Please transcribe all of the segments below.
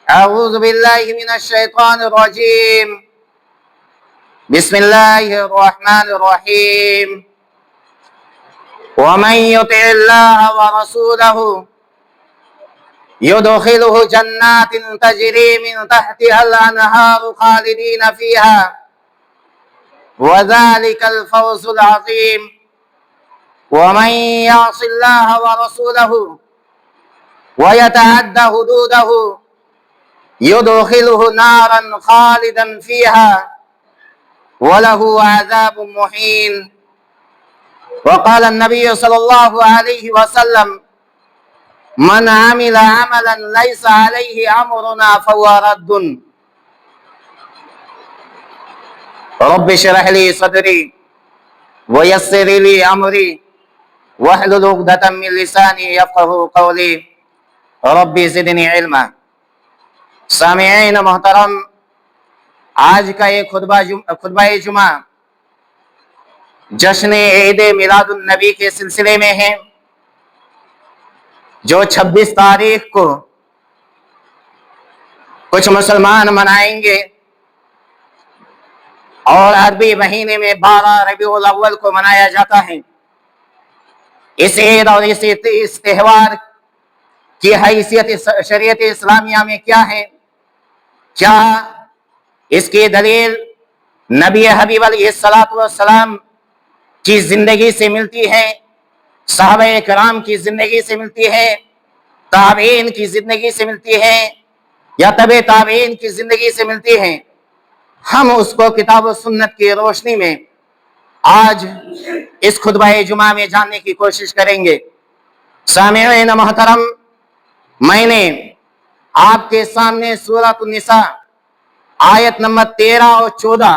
أعوذ بالله من الشيطان الرجيم. بسم الله الرحمن الرحيم. ومن يطع الله ورسوله يدخله جنات تجري من تحتها الأنهار خالدين فيها وذلك الفوز العظيم. ومن يعص الله ورسوله ويتعد حدوده يدخله نارا خالدا فيها وله عذاب مهين. وقال النبي صلى الله عليه وسلم: من عمل عملا ليس عليه امرنا فهو رد. رب اشرح لي صدري ويسر لي امري واحلل عقدة من لساني يفقهوا قولي رب زدني علما. سامعین محترم، آج کا یہ خطبہ جمعہ جشن عید میلاد النبی کے سلسلے میں ہے، جو 26 تاریخ کو کچھ مسلمان منائیں گے اور عربی مہینے میں 12 ربیع الاول کو منایا جاتا ہے۔ اس عید اور اس تہوار کی حیثیت شریعت اسلامیہ میں کیا ہے؟ کیا اس کی دلیل نبی حبیب علیہ السلام کی زندگی سے ملتی ہے، صحابہ کرام کی زندگی سے ملتی ہے، تابعین کی زندگی سے ملتی ہے، یا تبع تابعین کی زندگی سے ملتی ہے؟ ہم اس کو کتاب و سنت کی روشنی میں آج اس خطبہ جمعہ میں جاننے کی کوشش کریں گے۔ سامعین محترم، میں نے آپ کے سامنے سورۃ النساء آیت نمبر 13 اور 14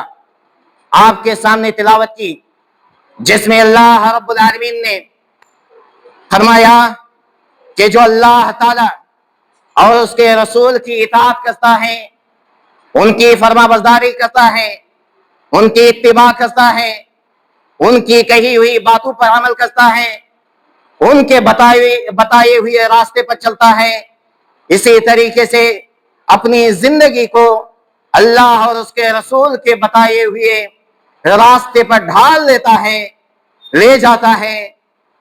آپ کے سامنے تلاوت کی، جس میں اللہ رب العالمین نے فرمایا کہ جو اللہ تعالی اور اس کے رسول کی اطاعت کرتا ہے، ان کی فرما برداری کرتا ہے، ان کی اتباع کرتا ہے، ان کی کہی ہوئی باتوں پر عمل کرتا ہے، ان کے بتائے ہوئے راستے پر چلتا ہے، اسی طریقے سے اپنی زندگی کو اللہ اور اس کے رسول کے بتائے ہوئے راستے پر ڈھال لیتا ہے، لے جاتا ہے،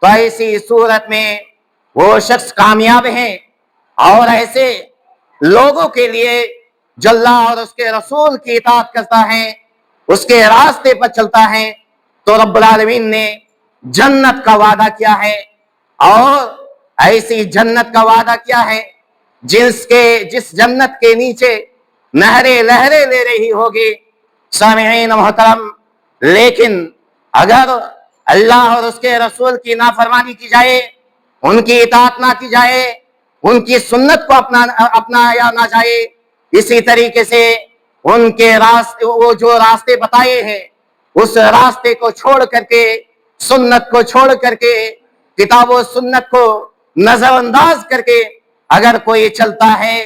تو ایسی صورت میں وہ شخص کامیاب ہے۔ اور ایسے لوگوں کے لیے جو اللہ اور اس کے رسول کی اطاعت کرتا ہے، اس کے راستے پر چلتا ہے، تو رب العالمین نے جنت کا وعدہ کیا ہے، اور ایسی جنت کا وعدہ کیا ہے جس جنت کے نیچے نہریں لہریں لے رہی ہوگی۔ سامعین محترم، لیکن اگر اللہ اور اس کے رسول کی نافرمانی کی جائے، ان کی اطاعت نہ کی جائے، ان کی سنت کو اپنایا نہ جائے، اسی طریقے سے ان کے راستے، وہ جو راستے بتائے ہیں، اس راستے کو چھوڑ کر کے، سنت کو چھوڑ کر کے، کتاب و سنت کو نظر انداز کر کے اگر کوئی چلتا ہے،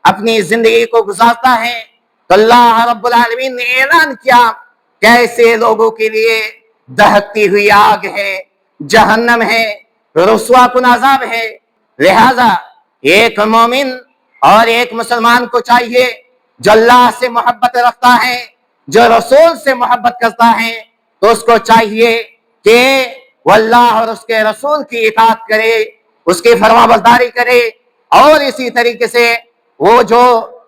اپنی زندگی کو گزارتا ہے، تو اللہ رب العالمین نے اعلان کیا کہ ایسے لوگوں کے لیے دہکتی ہوئی آگ ہے، جہنم ہے، رسوا کن عذاب ہے۔ لہذا ایک مومن اور ایک مسلمان کو چاہیے، جو اللہ سے محبت رکھتا ہے، جو رسول سے محبت کرتا ہے، تو اس کو چاہیے کہ وہ اللہ اور اس کے رسول کی اطاعت کرے، اس کی فرما برداری کرے، اور اسی طریقے سے وہ جو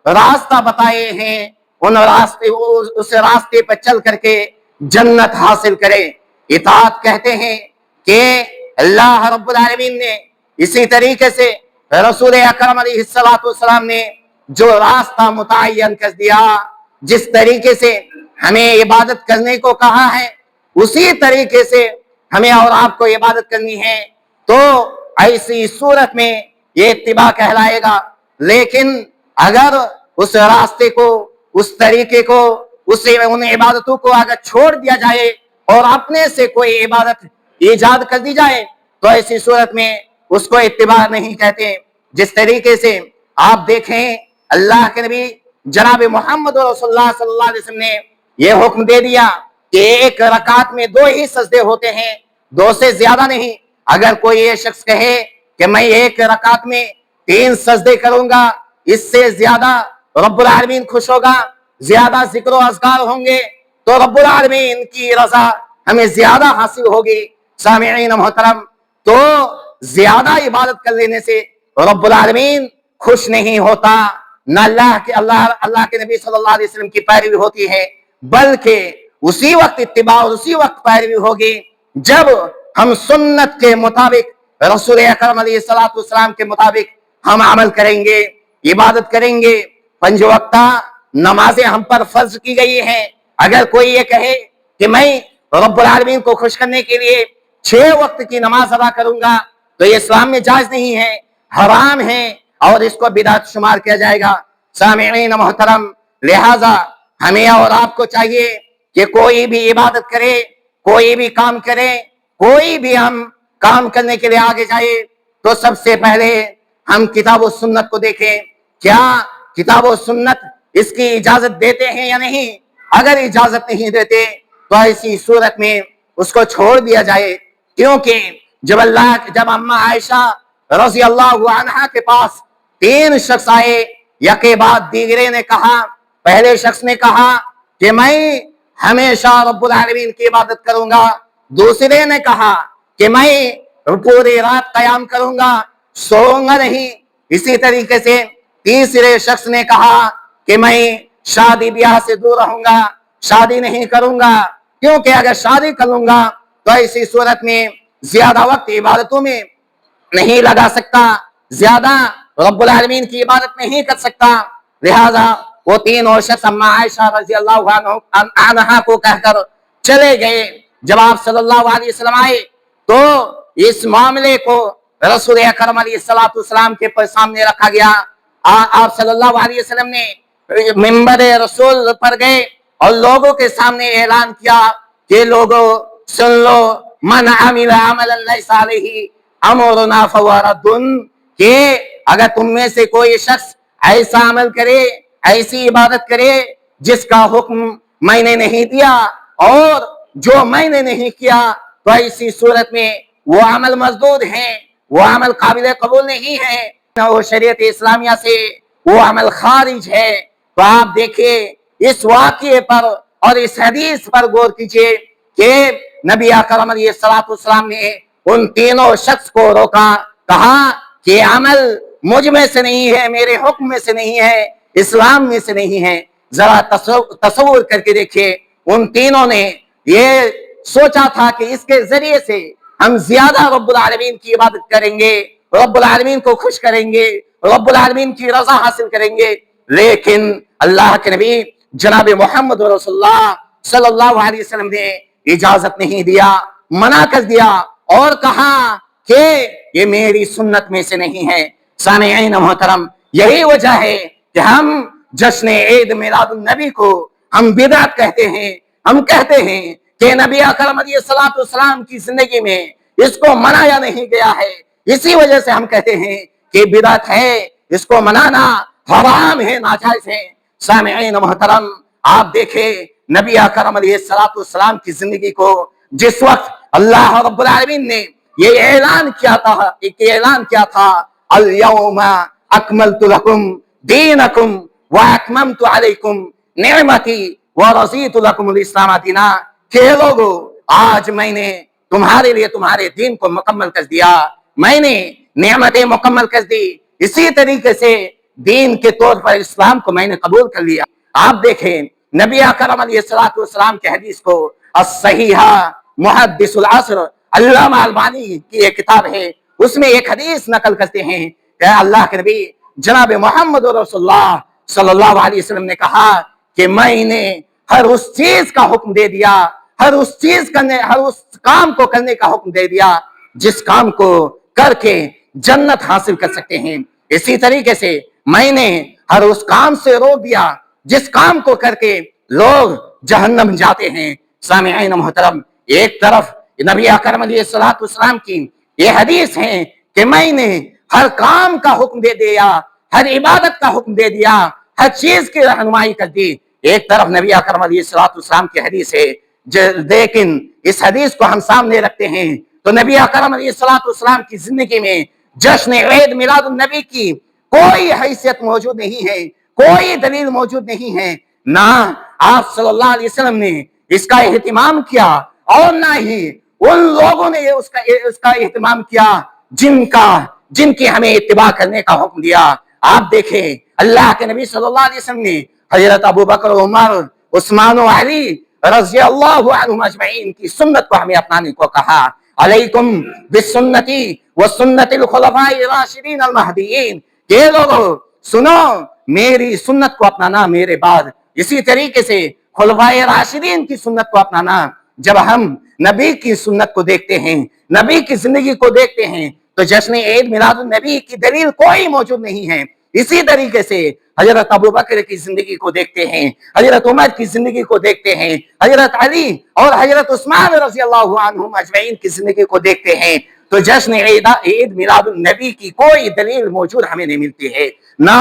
راستہ بتائے ہیں اس راستے پر چل کر کے جنت حاصل کرے۔ اطاعت کہتے ہیں کہ اللہ رب العالمین نے اسی طریقے سے رسول اکرم علیہ السلام نے جو راستہ متعین کر دیا، جس طریقے سے ہمیں عبادت کرنے کو کہا ہے، اسی طریقے سے ہمیں اور آپ کو عبادت کرنی ہے، تو ایسی صورت میں یہ اتباع کہلائے گا۔ لیکن اگر اس راستے کو، اس طریقے کو، ان عبادتوں کو اگر چھوڑ دیا جائے اور اپنے سے کوئی عبادت ایجاد کر دی جائے، تو ایسی صورت میں اس کو اتباع نہیں کہتے۔ جس طریقے سے آپ دیکھیں، اللہ کے نبی جناب محمد رسول اللہ صلی اللہ علیہ وسلم نے یہ حکم دے دیا کہ ایک رکعت میں 2 ہی سجدے ہوتے ہیں، 2 سے زیادہ نہیں۔ اگر کوئی یہ شخص کہے کہ میں ایک رکعت میں 3 سجدے کروں گا، इससे ज्यादा रब्बुल आलमीन खुश होगा, ज्यादा जिक्र और अज़कार होंगे तो रब्बुल आलमीन की रजा हमें ज्यादा हासिल होगी। सामिईन मोहतरम, तो ज्यादा इबादत कर लेने से रब्बुल आलमीन खुश नहीं होता, न अल्लाह के नबी सल्लल्लाहु अलैहि वसल्लम की पैरवी होती है, बल्कि उसी वक्त इत्तिबा और उसी वक्त पैरवी होगी जब हम सुन्नत के मुताबिक, रसूल अकरम अलैहिस्सलातु वस्सलाम के मुताबिक हम अमल करेंगे, इबादत करेंगे। पंज वक्ता नमाजें हम पर फर्ज की गई हैं। अगर कोई ये कहे कि मैं रब्बुल आलमीन को खुश करने के लिए 6 वक्त की नमाज अदा करूंगा, तो ये इस्लाम में जायज नहीं है, हराम है और इसको बिदअत शुमार किया जाएगा। सामिईन मोहतरम, लिहाजा हमें और आपको चाहिए कि कोई भी इबादत करे, कोई भी काम करे, कोई भी हम काम करने के लिए आगे जाए तो सबसे पहले हम किताब और सुन्नत को देखें। क्या किताब और सुन्नत इसकी इजाजत देते हैं या नहीं? अगर इजाजत नहीं देते तो ऐसी सूरत में उसको छोड़ दिया जाए, क्योंकि जब अम्मा आयशा रज़ी अल्लाहु अन्हा के पास 3 शख्स आए, यके बाद दीगरे ने कहा, पहले शख्स ने कहा कि मैं हमेशा रब्बुल आलमीन की इबादत करूंगा, दूसरे ने कहा कि मैं पूरी रात कयाम करूंगा, सोऊंगा नहीं, इसी तरीके से तीसरे शख्स ने कहा कि मैं शादी ब्याह से दूर रहूंगा, शादी नहीं करूंगा, क्योंकि अगर शादी कर लूंगा तो ऐसी सूरत में ज्यादा वक्त इबादतों में नहीं लगा सकता, ज्यादा रब्बुल आलमीन की इबादत नहीं कर सकता। लिहाजा वो 3 शख्स अम्मा आयशा रज़ी अल्लाहु अन्हा को कहकर चले गए। जब आप सल्लल्लाहु अलैहि वसल्लम आए तो इस मामले को रसूल अकरम अलैहिस्सलातु वस्सलाम के सामने रखा गया। आप सल्लल्लाहु अलैहि वसल्लम ने मिंबर रसूल पर गए और लोगों के सामने ऐलान किया कि लोगों सुन लो, मन अमिला अमलन लैसा अलैहि अमरुना फहुवा रद्दुन, कि अगर तुम में से कोई शख्स ऐसा अमल करे, ऐसी इबादत करे जिसका हुक्म मैंने नहीं दिया और जो मैंने नहीं किया, तो ऐसी सूरत में वो अमल मजदूद है, वो अमल काबिल कबूल नहीं है, वो शरीयत इस्लामिया से वो अमल खारिज है। तो आप देखिए इस वाक़ये पर और इस हदीस पर गौर कीजिए कि नबी अकरम अलैहिस्सलातु वस्सलाम ने उन 3 शख्स को रोका, कहा कि अमल मुझ में से नहीं है, मेरे हुक्म में से नहीं है, इस्लाम में से नहीं है। जरा तसव्वुर करके देखिए, उन तीनों ने ये सोचा था कि इसके जरिए से हम ज्यादा रब्बुल आलमीन की इबादत करेंगे, रब्बुल आलमीन को खुश करेंगे, रब्बुल आलमीन की रजा हासिल करेंगे, लेकिन अल्लाह के नबी जनाब मोहम्मद रसूलुल्लाह सल्लल्लाहु अलैहि वसल्लम ने इजाजत नहीं दिया, मना कर दिया और कहा कि ये मेरी सुन्नत में से नहीं है। सामिईन मोहतरम, यही वजह है कि हम जश्न ईद मिलादुन नबी को हम बिदअत कहते हैं। हम कहते हैं कि नबी अकरम अलैहिस्सलातु वस्सलाम की जिंदगी में इसको मनाया नहीं गया है, इसी वजह से हम कहते हैं कि बिदअत है, इसको मनाना हराम है, नाजायज है। सामिईन मोहतरम, आप देखें नबी अकरम अलैहिस्सलातु वस्सलाम की जिंदगी को जिस वक्त अल्लाह रब्बुल आलमीन ने ये ऐलान किया था अल यौमा अकमलतु लकुम दीनकुम व अतममतु अलैकुम निअमती व रज़ीतु लकुमुल इस्लाम दीना, कि लोगों आज मैंने तुम्हारे लिए तुम्हारे दीन को मुकम्मल कर दिया, मैंने नेमतें मुकम्मल कर दी, इसी तरीके से दीन के तौर पर इस्लाम को मैंने कबूल कर लिया। आप देखें नबी अकरम अलैहिस्सलातु वस्सलाम के हदीस को अस्सहीहा मुहद्दिसुल अस्र अल्लामा अलबानी की एक किताब है, उसमें एक हदीस नकल करते हैं कि अल्लाह के नबी जनाब मोहम्मद रसूलुल्लाह सल्लल्लाहु अलैहि वसल्लम ने कहा कि मैंने हर उस चीज का हुक्म दे दिया, हर उस काम को करने का हुक्म दे दिया जिस काम को करके जन्नत हासिल कर सकते हैं। इसी तरीके से मैंने हर उस काम से रोक दिया जिस काम को करके लोग जहन्नम जाते हैं। सामिईन मोहतरम, एक तरफ नबी अकरम अलैहिस्सलातु वस्सलाम की ये हदीस है कि मैंने हर काम का हुक्म दे दिया, हर इबादत का हुक्म दे दिया, हर चीज की रहनुमाई कर दी। एक तरफ नबी अकरम अलैहिस्सलातु वस्सलाम की हदीस है, लेकिन इस हदीस को हम सामने रखते हैं तो नबी अकरम अलैहिस्सलातु वस्सलाम की जिंदगी में जश्न ईद मिलादुन नबी की कोई हैसियत मौजूद नहीं है, कोई दलील मौजूद नहीं है। ना आप सल्लल्लाहु अलैहि वसल्लम ने इसका एहतिमाम किया और ना ही उन लोगों ने उसका एहतिमाम किया जिनकी हमें इत्तिबा करने का हुक्म दिया। आप देखें, अल्लाह के नबी सल्लल्लाहु अलैहि वसल्लम ने हजरत अबू बकर, उमर, उस्मान और अली रज़ी अल्लाहु अन्हुम अजमईन की सुन्नत को हमें अपनाने को कहा। अलैकुम बिस्सुन्नती व सुन्नतिल खुलफाए राशिदीन अल महदीयीन, ये लोगों सुनो, मेरी सुन्नत को अपनाना मेरे बाद, इसी तरीके से खुलफाए राशिदीन की सुन्नत को अपनाना। जब हम नबी की सुन्नत को देखते हैं, नबी की जिंदगी को देखते हैं, तो जश्न ईद मिलादुन नबी की दलील कोई मौजूद नहीं है। इसी तरीके से हजरत अबू बकर की जिंदगी को देखते हैं, हजरत उमर की जिंदगी को देखते हैं, हजरत अली और हजरत उस्मान रज़ी अल्लाहु अन्हुम अजमईन की जिंदगी को देखते हैं, तो जश्न ईद मिलादुन नबी की कोई दलील मौजूद हमें नहीं मिलती है। ना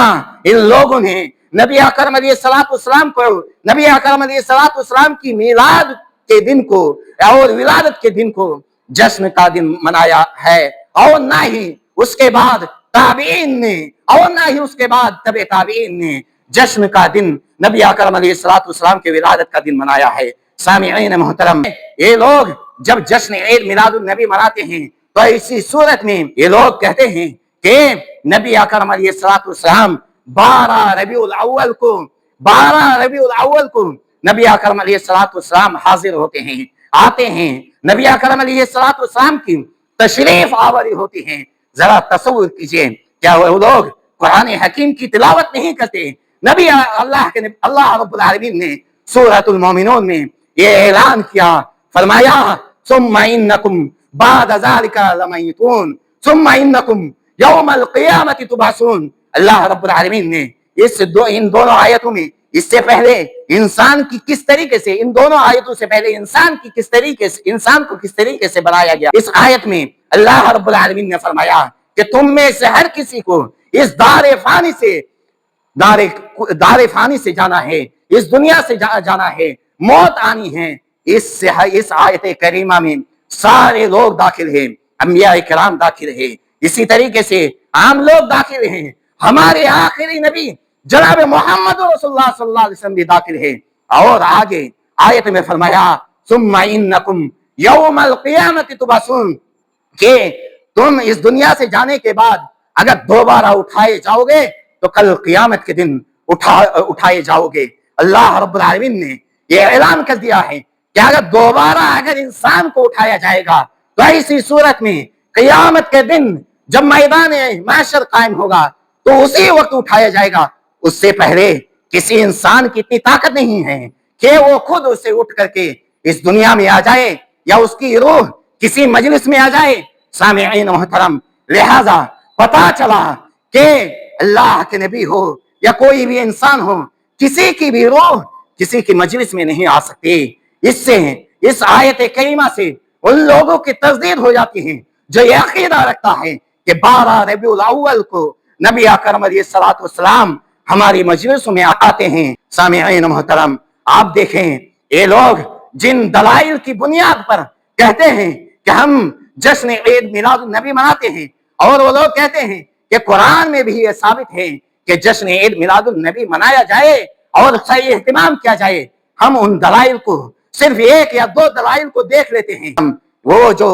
इन लोगों ने नबी अकरम अलैहिस्सलाम को, नबी अकरम अलैहिस्सलाम की मिलाद के दिन को और विलादत के दिन को जश्न का दिन मनाया है, और ना ही उसके बाद ताबीन ने, और ना ही उसके बाद तबे ताबीन ने जश्न का दिन नबी अकरम अलैहिस्सलाम के विलादत का दिन मनाया है। सामिईन मोहतरम, ये लोग जब जश्न ईद मिलादुन नबी मनाते हैं तो इसी सूरत में ये लोग कहते हैं कि नबी अकरम अलैहिस्सलाम 12 रबीउल अव्वल को नबी अकरम अलैहिस्सलाम हाजिर होते हैं, आते हैं। नबी अकरम अलैहिस्सलाम की तशरीफ आवरी होती है। जरा तसव्वुर कीजिए, क्या वो लोग कुरान हकीम की तिलावत नहीं करते? नबी अल्लाह रब्बुल आलमीन ने सूरतुल मोमिनून में ये ऐलान किया, फरमाया सुम्मा इन्नकुम बाद ज़ालिका लमयतून सुम्मा इन्नकुम यौमल क़ियामति तुबअसून। अल्लाह रब्बुल आलमीन ने इन दोनों आयतों में, इससे पहले इंसान की किस तरीके से, इन दोनों आयतों से पहले इंसान को किस तरीके से बनाया गया, इस आयत में अल्लाह रब्बुल आलमीन ने फरमाया कि तुम में से हर किसी को इस दारे फानी से जाना है, इस दुनिया से जाना है, मौत आनी है। इस आयत करीमा में सारे लोग दाखिल हैं, अंबिया किराम दाखिल है, इसी तरीके से आम लोग दाखिल हैं, हमारे आखिरी नबी जनाब मोहम्मद रसूलुल्लाह सल्लल्लाहु अलैहि वसल्लम भी दाखिल है। और आगे आयत में फरमाया सुम्मा इन्नकुम यौमल क़ियामति तुबअसून, कि तुम इस दुनिया से जाने के बाद अगर दोबारा उठाए जाओगे तो कल क़ियामत के दिन उठाए जाओगे। अल्लाह रब्बुल आलमीन ने यह ऐलान कर दिया है कि अगर इंसान को उठाया जाएगा तो ऐसी सूरत में क़ियामत के दिन जब मैदान महशर कायम होगा तो उसी वक्त उठाया जाएगा। उससे पहले किसी इंसान की इतनी ताकत नहीं है कि वो खुद उसे उठ करके इस दुनिया में आ जाए या उसकी रूह किसी मजलिस में आ जाए। सामिईन मोहतरम, लिहाजा पता चला कि अल्लाह के नबी हो या कोई भी इंसान हो, किसी की भी रूह किसी की मजलिस में नहीं आ सकती। इससे इस आयत करीमा से उन लोगों की तस्दीक हो जाती है जो ये अकीदा रखता है कि 12 रबीउल अव्वल को नबी अकरम अलैहिस्सलाम हमारी मजलिसों में आते हैं। सामिईन मोहतरम, आप देखें, ये लोग जिन दलाइल की बुनियाद पर कहते हैं कि हम जश्न ईद मिलादुन नबी मनाते हैं, और वो लोग कहते हैं कि कुरान में भी ये साबित है कि जश्न ईद मिलादुन नबी मनाया जाए और सही एहतिमाम किया जाए, हम उन दलाइल को, सिर्फ एक या दो दलाइल को देख लेते हैं। हम वो जो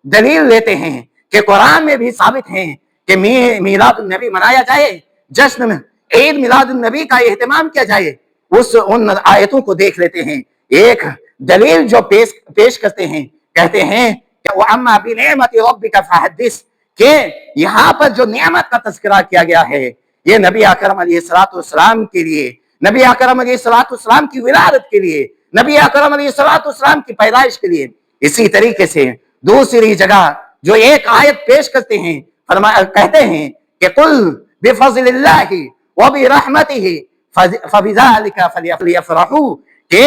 दलील लेते हैं कि कुरान में भी साबित है कि मिलादुन नबी मनाया जाए, जश्न ईद मिलादुन नबी का एहतिमाम किया जाए, उन आयतों को देख लेते हैं। एक दलील जो पेश करते हैं, कहते हैं कि वअम्मा बिनिअमति रब्बिका फहद्दिस, के यहाँ पर जो नियामत का तज़किरा किया गया है ये नबी अकरम अलैहिस्सलाम के लिए, नबी अकरम अलैहिस्सलाम की विलादत के लिए, नबी अकरम अलैहिस्सलाम की पैदाइश के लिए। इसी तरीके से दूसरी जगह जो एक आयत पेश करते हैं, कहते हैं कि कुल बिफज़लिल्लाहि व बिरहमतिहि फबिज़ालिका फलियफ़रहू, के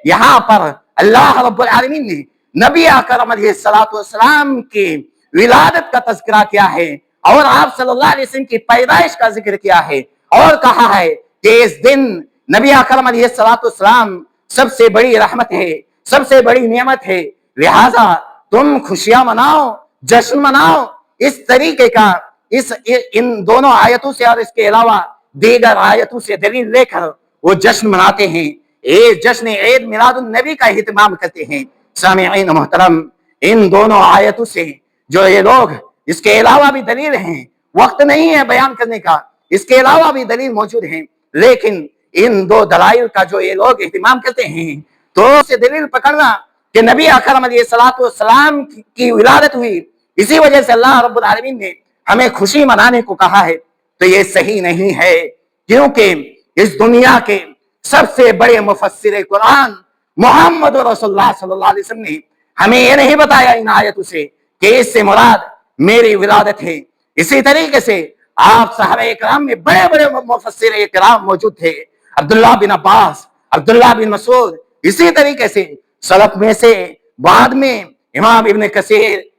यहाँ पर अल्लाह रब्बुल आलमीन ने नबी अकरम अलैहिस्सलाम की विलादत का तज़किरा किया है और आप सल्लल्लाहु अलैहि वसल्लम की पैदाइश का जिक्र किया है, और कहा है कि इस दिन नबी अकरम अलैहिस्सलाम सबसे बड़ी रहमत है, सबसे बड़ी नेमत है, लिहाजा तुम खुशियां मनाओ, जश्न मनाओ। इस तरीके का इन दोनों आयतों से और इसके अलावा दीगर आयतों से दलील लेकर वो जश्न मनाते हैं। ये जश्न ईद मिलादुन नबी का इहतिमाम करते हैं। सामिईन मोहतरम, इन दोनों आयतों से जो ये लोग, इसके अलावा भी दलील हैं, वक्त नहीं है बयान करने का, इसके अलावा भी दलील मौजूद हैं, लेकिन इन दो दलाइल का जो ये लोग इहतिमाम करते हैं तो से दलील पकड़ना कि नबी अकरम अलैहिस्सलाम की विलादत हुई, इसी वजह से अल्लाह रब्बुल आलमीन ने हमें खुशी मनाने को कहा है, तो ये सही नहीं है। क्योंकि इस दुनिया के सबसे बड़े मुफस्सिर कुरान मोहम्मद रसूलुल्लाह सल्लल्लाहु अलैहि वसल्लम ने हमें ये नहीं बताया इन आयतों से कि इससे मुराद मेरी विलादत है। इसी तरीके से आप सहाबा किराम में बड़े बड़े मुफस्सिर किराम मौजूद थे, अब्दुल्लाह बिन अब्बास, अब्दुल्लाह बिन मसूद, इसी तरीके से सलफ में से बाद में इमाम इब्न कसीर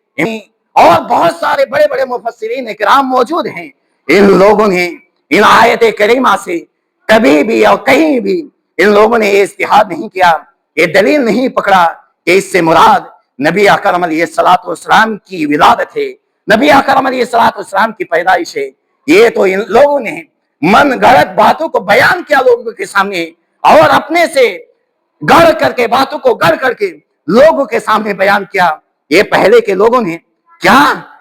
और बहुत सारे बड़े बड़े मुफस्सिरीन किराम मौजूद हैं। इन लोगों ने इन आयत करीमा से कभी भी और कहीं भी इन लोगों ने ये इस्तिहाद नहीं किया, ये दलील नहीं पकड़ा कि इससे मुराद नबी अकरम अलैहिस्सलातु वस्सलाम की विलादत है, नबी अकरम अलैहिस्सलातु वस्सलाम की पैदाइश है। ये तो इन लोगों ने मन गलत बातों को बयान किया लोगों के सामने, और अपने से गढ़ करके बातों को गढ़ करके लोगों के सामने बयान किया। ये पहले के लोगों ने क्या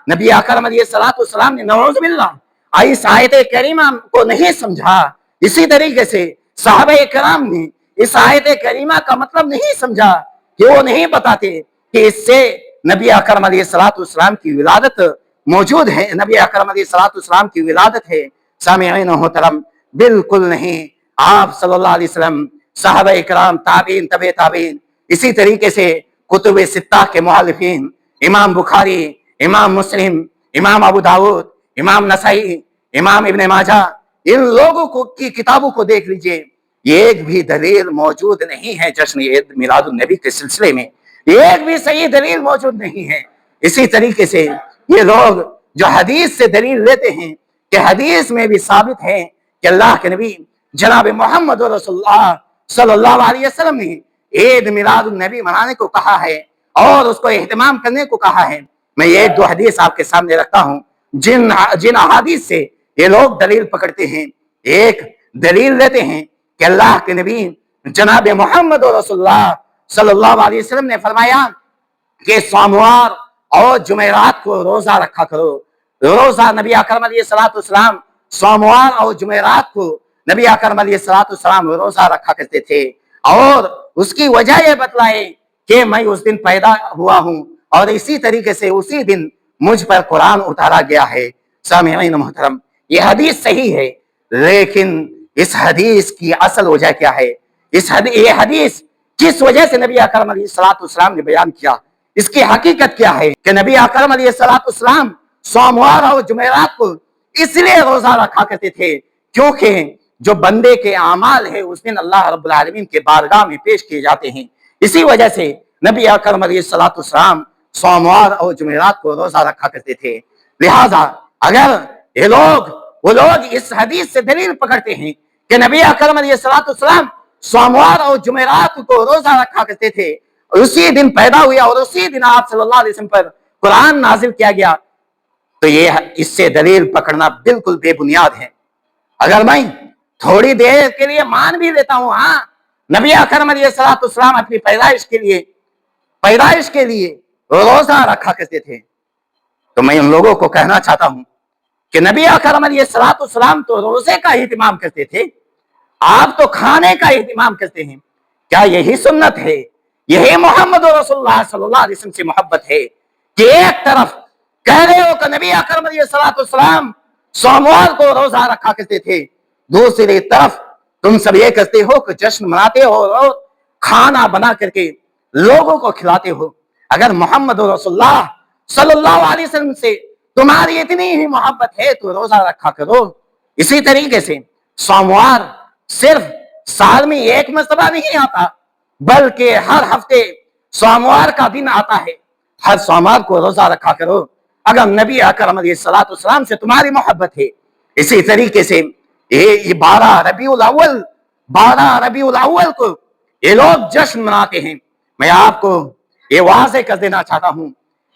नबी अकरम अलैहिस्सलातु वस्सलाम ने नऊज़ बिल्लाह इस आयत करीमा को नहीं समझा। इसी तरीके से सहाबा किराम ने इस आयत करीमा का मतलब नहीं समझा कि वो नहीं बताते कि इससे नबी अकरम अलैहिस्सलातु वस्सलाम की विलादत मौजूद है, नबी अकरम अलैहिस्सलातु वस्सलाम की विलादत है। सामिईन मोहतरम, बिल्कुल नहीं। आप सल्लल्लाहु अलैहि वसल्लम, सहाबा किराम, ताबीन, तबे ताबीन, इसी तरीके से कुतुब सित्ता के मुअल्लिफीन, इमाम बुखारी, इमाम मुस्लिम, इमाम अबू दाऊद, इमाम नसाई, इमाम इब्न माजा, इन लोगों को की किताबों को देख लीजिए, एक भी दलील मौजूद नहीं है जश्न ईद मिलादुन नबी के सिलसिले में, एक भी सही दलील मौजूद नहीं है। इसी तरीके से ये लोग जो हदीस से दलील लेते हैं कि हदीस में भी साबित है कि अल्लाह के नबी जनाब मोहम्मद रसूलुल्लाह सल्लल्लाहु अलैहि वसल्लम ने ईद मिलादुन नबी मनाने को कहा है और उसको एहतमाम करने को कहा है। मैं ये दो हदीस आपके सामने रखता हूँ जिन जिन अहादीस से ये लोग दलील पकड़ते हैं। एक दलील लेते हैं कि अल्लाह के नबी जनाब मोहम्मद रसूलुल्लाह सल्लल्लाहु अलैहि वसल्लम ने फरमाया कि सोमवार और जुमेरात को रोजा रखा करो। रोजा नबी अकरम अलैहिस्सलातु वस्सलाम सोमवार और जुमेरात को नबी अकरम अलैहिस्सलातु वस्सलाम रोजा रखा करते थे, और उसकी वजह यह बतलाए कि मैं उस दिन पैदा हुआ हूँ और इसी तरीके से उसी दिन मुझ पर कुरान उतारा गया है। सामिईन मोहतरम, ये हदीस सही है, लेकिन इस हदीस की असल वजह क्या है? ये हदीस किस वजह से नबी अकरम अलैहिस्सलातु वस्सलाम ने बयान किया, इसकी हकीकत क्या है कि नबी अकरम अलैहिस्सलातु वस्सलाम सोमवार और जुमेरात को इसलिए रोजा रखा करते थे क्योंकि जो बंदे के अमाल है उस दिन अल्लाह रब्बुल आलमीन के बारगाह में पेश किए जाते हैं। इसी वजह से नबी अकरम अलैहिस्सलातु वस्सलाम सोमवार और जुमेरात को रोजा रखा करते थे। लिहाजा अगर ये लोग वो लोग इस हदीस से दलील पकड़ते हैं कि नबी अकरम अलैहिस्सलातु वस्सलाम सोमवार और जुमेरात को रोजा रखा करते थे, उसी दिन पैदा हुआ और उसी दिन आप सल्लल्लाहु अलैहि वसल्लम पर कुरान नाजिल किया गया, तो ये इससे दलील पकड़ना बिल्कुल बेबुनियाद है। अगर मैं थोड़ी देर के लिए मान भी लेता हूं, हाँ, नबी अकरम अलैहिस्सलातु वस्सलाम अपनी पैदाइश के लिए रोजा रखा करते थे, तो मैं उन लोगों को कहना चाहता हूं कि नबी अकरम अलैहिस्सलातु वस्सलाम तो रोजे का एहतिमाम करते थे, आप तो खाने का एहतिमाम करते हैं। क्या यही सुन्नत है? यही मोहम्मद रसूलुल्लाह सल्लल्लाहु अलैहि वसल्लम से मोहब्बत है कि एक तरफ कह रहे हो कि नबी अकरम अलैहिस्सलातु वस्सलाम सोमवार को रोजा रखा करते थे, दूसरी तरफ तुम सब ये करते हो कि जश्न मनाते हो और खाना बना करके लोगों को खिलाते हो। अगर मोहम्मद रसूलुल्लाह सल्लल्लाहु अलैहि वसल्लम से तुम्हारी इतनी ही मोहब्बत है तो रोजा रखा करो। इसी तरीके से सोमवार सिर्फ साल में एक मरतबा नहीं आता, बल्कि हर हफ्ते सोमवार का दिन आता है, हर सोमवार को रोजा रखा करो अगर नबी अकरम अलैहिस्सलातु वस्सलाम से तुम्हारी मोहब्बत है। इसी तरीके से ये 12 रबीउल अव्वल को ये लोग जश्न मनाते हैं। मैं आपको ये वाज़ेह कर देना चाहता हूं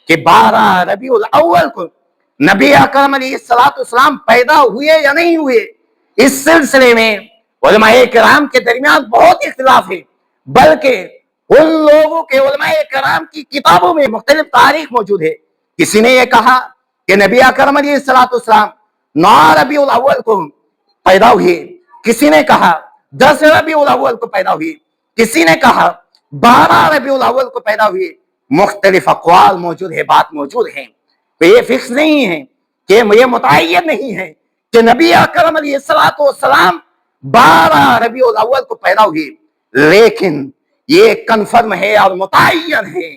कि 12 रबीउल अव्वल को نبی اکرم علیہ السلام پیدا ہوئے یا نہیں ہوئے، اس سلسلے میں علماء کرام کے درمیان بہت اختلاف ہے، بلکہ ان لوگوں کے علماء کرام کی کتابوں میں مختلف تاریخ موجود ہے۔ کسی نے یہ کہا کہ نبی اکرم علیہ السلام 9 ربیع الاول کو پیدا ہوئے، کسی نے کہا 10 ربیع الاول کو پیدا ہوئے، کسی نے کہا 12 ربیع الاول کو پیدا ہوئے۔ مختلف اقوال موجود ہے، بات موجود ہے، تو یہ فکس نہیں ہے کہ یہ متعین نہیں ہے کہ نبی اکرم علیہ السلام 12 ربیع الاول کو پیدا ہوئے، لیکن یہ کنفرم ہے اور متعین ہے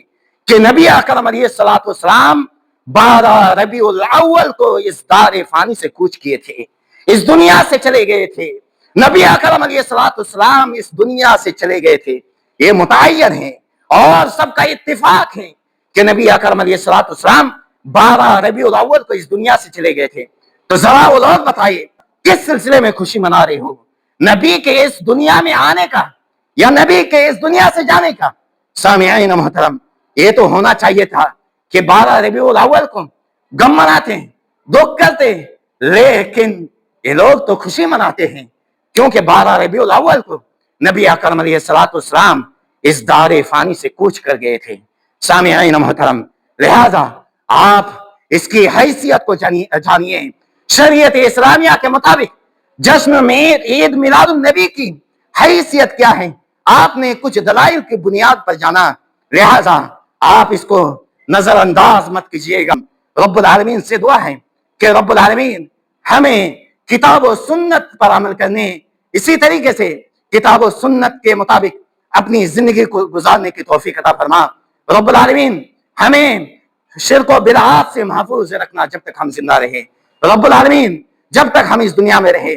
کہ نبی اکرم علیہ السلام 12 ربیع الاول کو اس دار فانی سے کوچ کیے تھے، اس دنیا سے چلے گئے تھے۔ نبی اکرم علیہ السلام اس دنیا سے چلے گئے تھے، یہ متعین ہے، اور سب کا اتفاق ہے کہ نبی اکرم علیہ السلام 12 ربیع الاول کو اس دنیا سے چلے گئے تھے۔ تو ذرا وہ لوگ بتائیے کس سلسلے میں خوشی منا رہے ہو، نبی کے اس دنیا میں آنے کا یا نبی کے اس دنیا سے جانے کا؟ سامعین محترم، یہ تو ہونا چاہیے تھا کہ 12 ربیع الاول کو غم مناتے ہیں، دکھ کرتے ہیں، لیکن یہ لوگ تو خوشی مناتے ہیں کیونکہ 12 ربیع الاول کو نبی اکرم علیہ السلام اس دار فانی سے کوچ کر گئے تھے۔ سامعین محترم، لہذا آپ اس کی حیثیت کو جانیے۔ شریعت اسلامیہ کے مطابق جشن میں عید میلاد النبی کی حیثیت کیا ہے، آپ نے کچھ دلائل کی بنیاد پر جانا، لہذا آپ اس کو نظر انداز مت کیجیے گا۔ رب العالمین سے دعا ہے کہ رب العالمین ہمیں کتاب و سنت پر عمل کرنے، اسی طریقے سے کتاب و سنت کے مطابق اپنی زندگی کو گزارنے کی توفیق عطا فرما۔ رب العالمین ہمیں شرک و بدعات سے محفوظ رکھنا جب تک ہم زندہ رہے۔ رب العالمین جب تک ہم اس دنیا میں رہے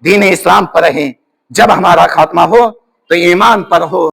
دین اسلام پر رہیں، جب ہمارا خاتمہ ہو تو ایمان پر ہو۔